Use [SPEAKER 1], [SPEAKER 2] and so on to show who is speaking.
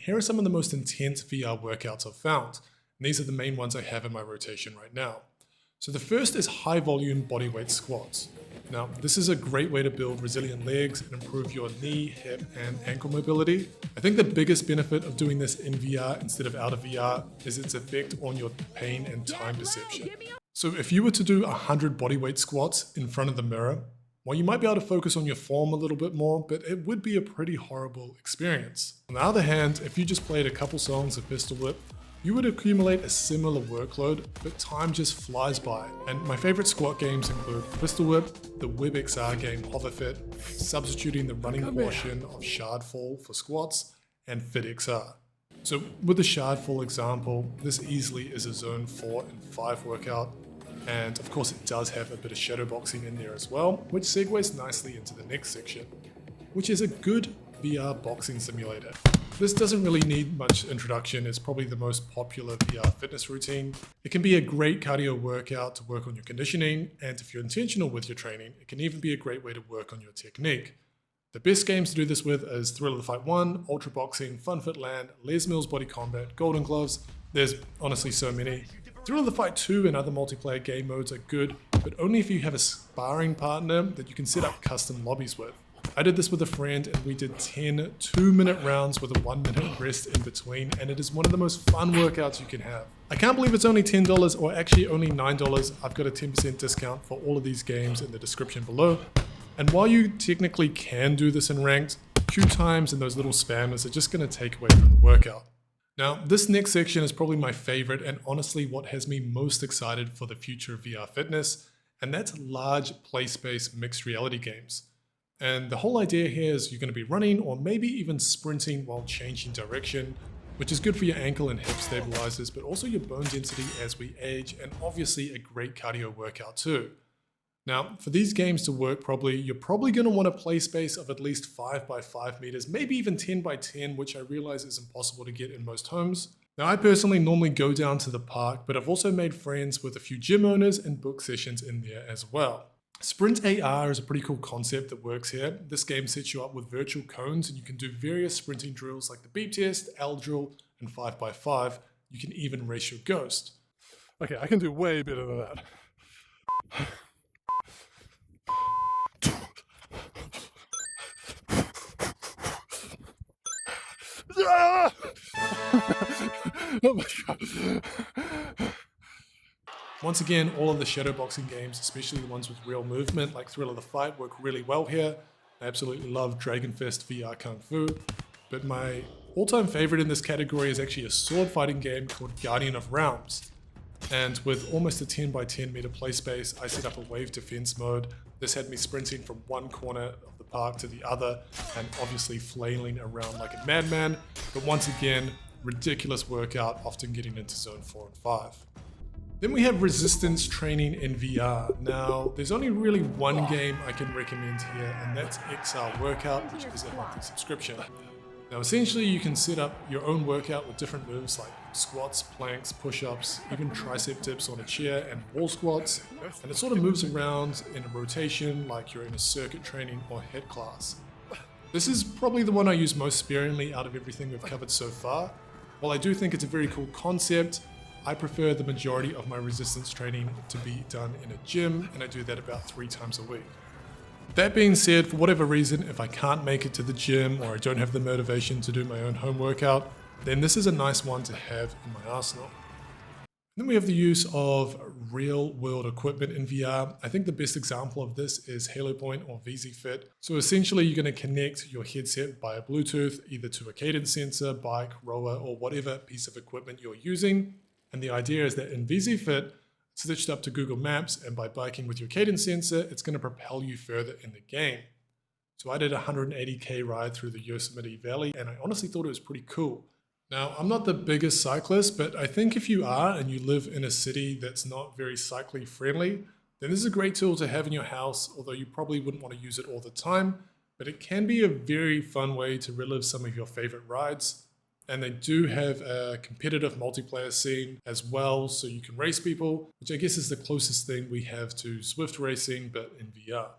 [SPEAKER 1] here are some of the most intense VR workouts I've found. And these are the main ones I have in my rotation right now. So the first is high volume bodyweight squats. Now, this is a great way to build resilient legs and improve your knee, hip, and ankle mobility. I think the biggest benefit of doing this in VR instead of out of VR is its effect on your pain and time perception. So if you were to do 100 bodyweight squats in front of the mirror, well, you might be able to focus on your form a little bit more, but it would be a pretty horrible experience. On the other hand, if you just played a couple songs of Pistol Whip, you would accumulate a similar workload, but time just flies by. And my favorite squat games include Pistol Whip, the WebXR game Hoverfit, substituting the running portion of Shardfall for squats, and FitXR. So with the Shardfall example, this easily is a zone 4 and 5 workout. And of course it does have a bit of shadowboxing in there as well, which segues nicely into the next section, which is a good VR boxing simulator. This doesn't really need much introduction. It's probably the most popular VR fitness routine. It can be a great cardio workout to work on your conditioning, and if you're intentional with your training, it can even be a great way to work on your technique. The best games to do this with is Thrill of the Fight 1, Ultra Boxing, Fun Fit Land, Les Mills Body Combat, Golden Gloves. There's honestly so many. Thrill of the Fight 2 and other multiplayer game modes are good, but only if you have a sparring partner that you can set up custom lobbies with. I did this with a friend and we did 10 2-minute rounds with a 1-minute rest in between, and it is one of the most fun workouts you can have. I can't believe it's only $10 or actually only $9. I've got a 10% discount for all of these games in the description below. And while you technically can do this in ranked, queue times and those little spammers are just going to take away from the workout. Now, this next section is probably my favorite and honestly what has me most excited for the future of VR fitness, and that's large place-based mixed reality games. And the whole idea here is you're going to be running or maybe even sprinting while changing direction, which is good for your ankle and hip stabilizers, but also your bone density as we age, and obviously a great cardio workout too. Now, for these games to work properly, you're probably going to want a play space of at least 5 by 5 meters, maybe even 10 by 10, which I realize is impossible to get in most homes. Now, I personally normally go down to the park, but I've also made friends with a few gym owners and book sessions in there as well. Sprint AR is a pretty cool concept that works here. This game sets you up with virtual cones and you can do various sprinting drills like the beep test, L drill, and 5 by 5. You can even race your ghost.
[SPEAKER 2] Okay, I can do way better than that. Oh my god.
[SPEAKER 1] Once again, all of the shadowboxing games, especially the ones with real movement like Thrill of the Fight, work really well here. I absolutely love Dragon Fist VR Kung Fu, but my all-time favorite in this category is actually a sword fighting game called Guardian of Realms. And with almost a 10 by 10 meter play space, I set up a wave defense mode. This had me sprinting from one corner of the park to the other and obviously flailing around like a madman, but once again, ridiculous workout, often getting into zone 4 and 5. Then we have resistance training in VR. Now, there's only really one game I can recommend here, and that's XR Workout, which is a monthly subscription. Now, essentially, you can set up your own workout with different moves like squats, planks, push-ups, even tricep dips on a chair, and wall squats. And it sort of moves around in a rotation like you're in a circuit training or HIIT class. This is probably the one I use most sparingly out of everything we've covered so far. While I do think it's a very cool concept, I prefer the majority of my resistance training to be done in a gym, and I do that about 3 times a week. That being said, for whatever reason, if I can't make it to the gym or I don't have the motivation to do my own home workout, then this is a nice one to have in my arsenal. Then we have the use of real world equipment in VR. I think the best example of this is Halo Point or VZ-Fit. So essentially you're going to connect your headset via Bluetooth either to a cadence sensor, bike, rower, or whatever piece of equipment you're using. And the idea is that in VZ-Fit, it's switched up to Google Maps, and by biking with your cadence sensor, it's going to propel you further in the game. So I did a 180k ride through the Yosemite Valley, and I honestly thought it was pretty cool. Now, I'm not the biggest cyclist, but I think if you are and you live in a city that's not very cycling friendly, then this is a great tool to have in your house, although you probably wouldn't want to use it all the time, but it can be a very fun way to relive some of your favorite rides. And they do have a competitive multiplayer scene as well, so you can race people, which I guess is the closest thing we have to Swift racing, but in VR.